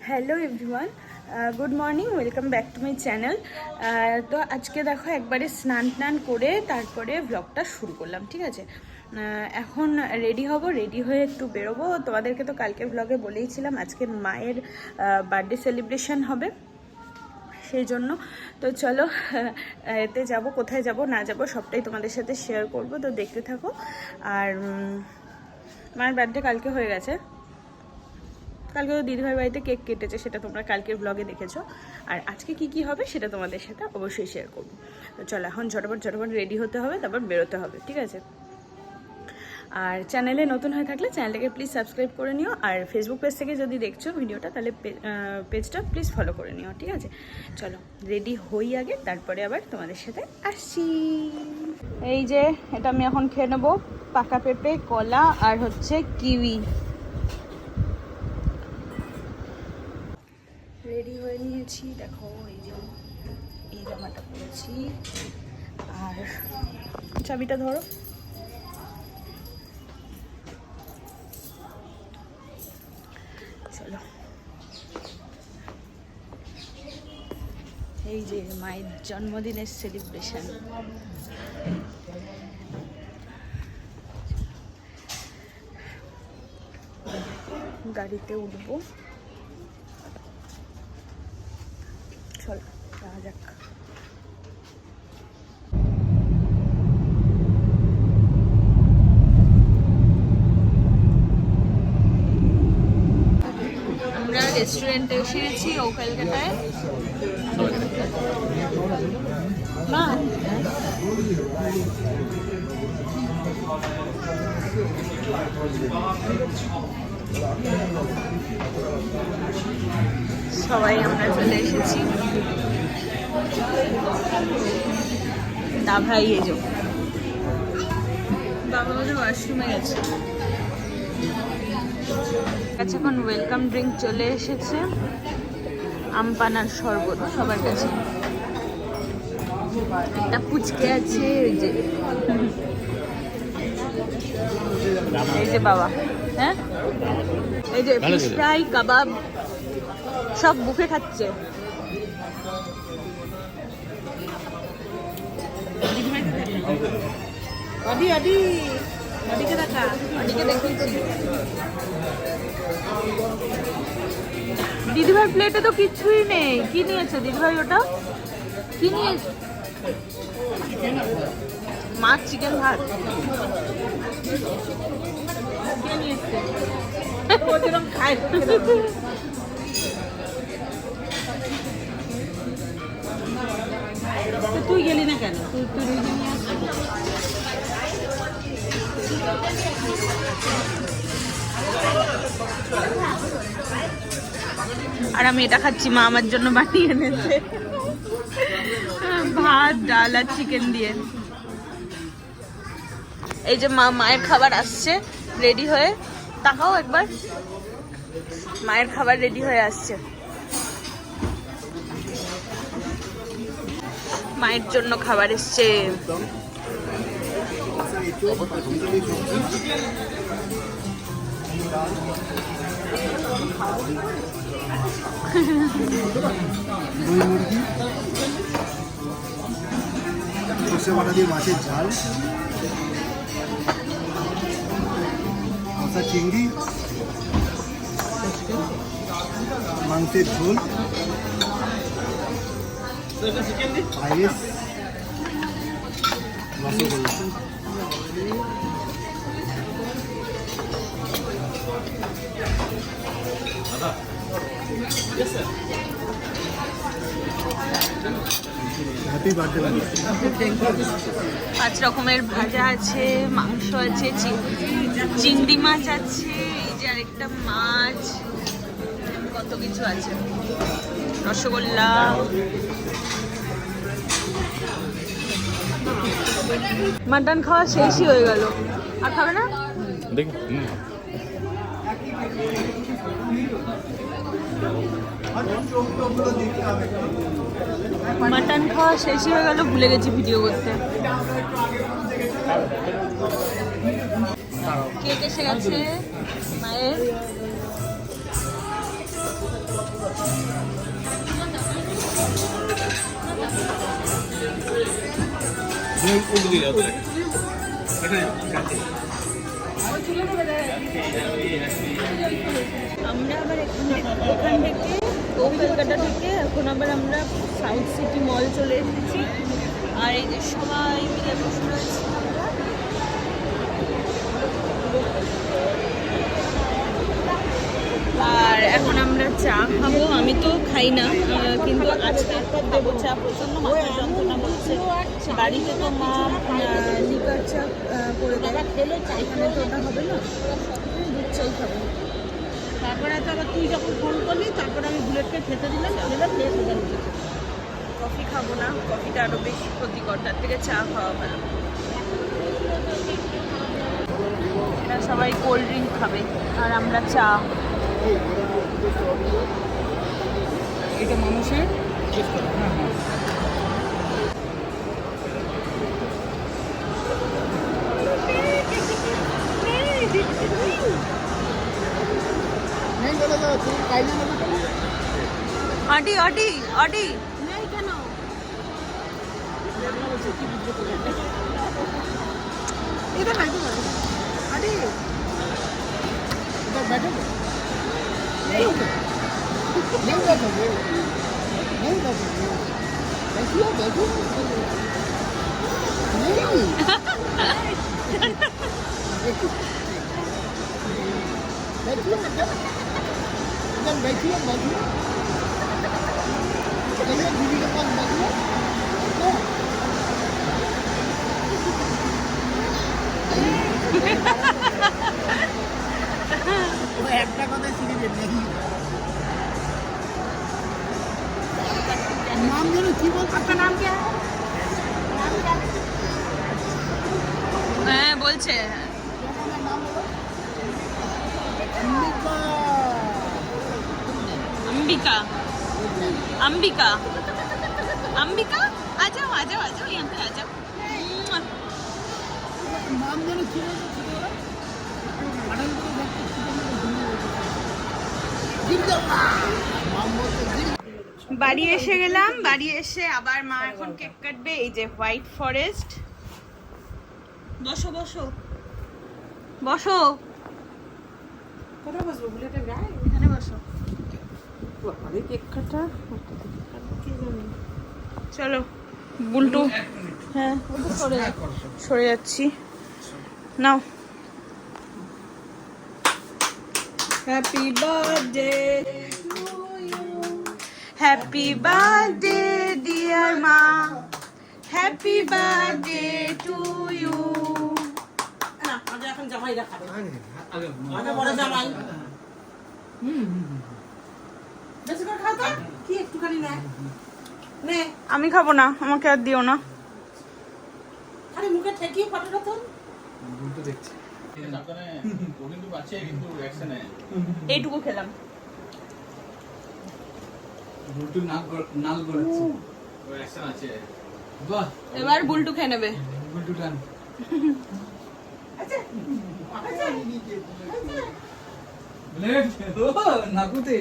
Hello everyone, good morning, welcome back to my channel. তো আজকে দেখো একবারে স্নান করে তারপরে ব্লগটা শুরু করলাম, ঠিক আছে। এখন রেডি হব, রেডি হয়ে একটু বেরোবো। তোমাদেরকে তো কালকের ব্লগে বলেইছিলাম আজকে মায়ের বার্থডে সেলিব্রেশন হবে, সেই জন্য। তো চলো এতে যাব, কোথায় যাব না যাব সবটাই তোমাদের সাথে শেয়ার করব, তো দেখতে থাকো। আর মায়ের বার্থডে কালকে হয়ে গেছে, কালকে তো দিদিভাইয়ের বাড়িতে কেক কেটেছে, সেটা তোমরা কালকের ব্লগে দেখেছো। আর আজকে কি হবে সেটা তোমাদের সাথে অবশ্যই শেয়ার করবো। তো চলো এখন ঝটপট রেডি হতে হবে, তারপর বেরোতে হবে, ঠিক আছে। আর চ্যানেলে নতুন হয়ে থাকলে চ্যানেলটাকে প্লিজ সাবস্ক্রাইব করে নিও। আর ফেসবুক পেজ থেকে যদি দেখছো ভিডিওটা, তাহলে পেজটা প্লিজ ফলো করে নিও, ঠিক আছে। চলো রেডি হই আগে, তারপরে আবার তোমাদের সাথে আসছি। এই যে এটা আমি এখন খেয়ে নেবো, পাকা পেঁপে, কলা আর হচ্ছে কিউই। রেডি হয়ে নিয়েছি, দেখো এই যে এই জামাটা পরেছি। আর চাবিটা ধরো। চলো, এই যে মায়ের জন্মদিনের সেলিব্রেশন। গাড়িতে উঠবো, চলো যাওয়া যাক। আমরা রেস্টুরেন্টে এসে গেছি, ও কলকাতায়। মা সবাই আমরা চলে এসেছি। দা ভাই এই যে বাবা ওদের ওয়াশরুমে গেছে। আচ্ছা, এখন ওয়েলকাম ড্রিঙ্ক চলে এসেছে, আমপানার শরবত সবার কাছে। একটা পুচকে আছে, ওই যে এই যে বাবা, হ্যাঁ এই যে ফিশ ফ্রাই, কাবাব সব বুফে খাচ্ছে। দিদিভাই প্লেটে তো কিছুই নেই। কি নিয়েছে দিদিভাই? ওটা কি নিয়েছে? মাছ, চিকেন, ভাত। কে নিয়েছে? তুই গেলি না কেন? তুই নিজে নিয়ে আসবি। আর আমি এটা খাচ্ছি, মা আমার জন্য বানিয়ে এনেছে ভাত, ডাল আর চিকেন দিয়ে। এই যে মায়ের খাবার আসছে রেডি হয়ে, তাকাও একবার, মায়ের খাবার রেডি হয়ে আসছে। মায়ের জন্য খাবার এসছে। সর্ষে বাটা দিয়ে মাছের ঝাল, মাথা চিংড়ি, মাংসের ঝোল, পায়েস, রসগোল্লা। Happy birthday. 5 রকমের ভাজা আছে, মাংস আছে, চিংড়ি মাছ আছে, এই যে আরেকটা মাছ, কত কিছু আছে, রসগোল্লা। মাটন খাওয়া শেষই হয়ে গেল, আর খাবে না? মাটন খাওয়া শেষই হয়ে গেল, ভুলে গেছি ভিডিও করতে। কেক এসে গেছে মায়ের। আমরা আবার এখান থেকে কলকাতা থেকে এখন আবার আমরা সাউথ সিটি মল চলে এসেছি। আর এই যে সবাই মিলে বসে রয়েছি আমরা। আর এখন আমরা চা খাবো। আমি তো খাই না, কিন্তু আজকে দেবো চা। প্রচণ্ড মাথা যন্ত্রণা করছে। বাড়িতে তো মা লিকার চা করে দেয়, খেলে চা এখানে তো ওটা হবে না, দুধ চাই খাবো। তারপরে তো আবার তুই যখন ফোন করলি তারপরে আমি বুলেটকে খেতে দিলাম, খেলাম নিয়ে সোজা নিচে। কফি খাবো না, কফিটা আরো বেশি ক্ষতিকর, তার থেকে চা খাওয়া ভালো। এরা সবাই কোল্ড ড্রিঙ্ক খাবে আর আমরা চা। এটা মানুষের আটি আটি আটি নেই কেন? এটা নাই তো আরে এটা ব্যাটা নেই নেই ব্যাটা নেই ব্যাটা देखिए देखो नहीं देखिए एकदम बैठिए बैठिए चलिए दीदी के पास बैठिए वो एक কথা শিখে নেই नाम जानो की बोल आपका नाम क्या है হ্যাঁ বলছে अंबिका अंबिका अंबिका आ जाओ आ जाओ आ जाओ यहाँ पे आ जाओ। नाम जानो की বাড়ি এসে গেলাম। বাড়ি এসে আবার মা এখন কেক কাটবে। এই যে হোয়াইট ফরেস্ট। বসো বসো বসো, কোথায় বসবো বুলেটের গায়ে এখানে বসো। আরে কেক কাটা কি জানি চলো বুলটু। হ্যাঁ সরে যাচ্ছি। নাও। Happy birthday happy birthday dear মা, হ্যাপি বার্থডে টু ইউ। না আজ এখন জামাইরা খাবে আগে বড় জামাই বেশি করে খাও তো কি একটুখানি নে নে আমি খাবো না, আমাকে আর দিও না। খালি মুখে ঠেকিয়ে পাঠাটা তো বুলটু দেখছি এইটুকু খেলাম। বুলটু নাল গড়াচ্ছে বাহ এবার বুলটু খেয়ে নেবে। বুলটু টান আচ্ছা আচ্ছা ব্লেড ও নাকুতে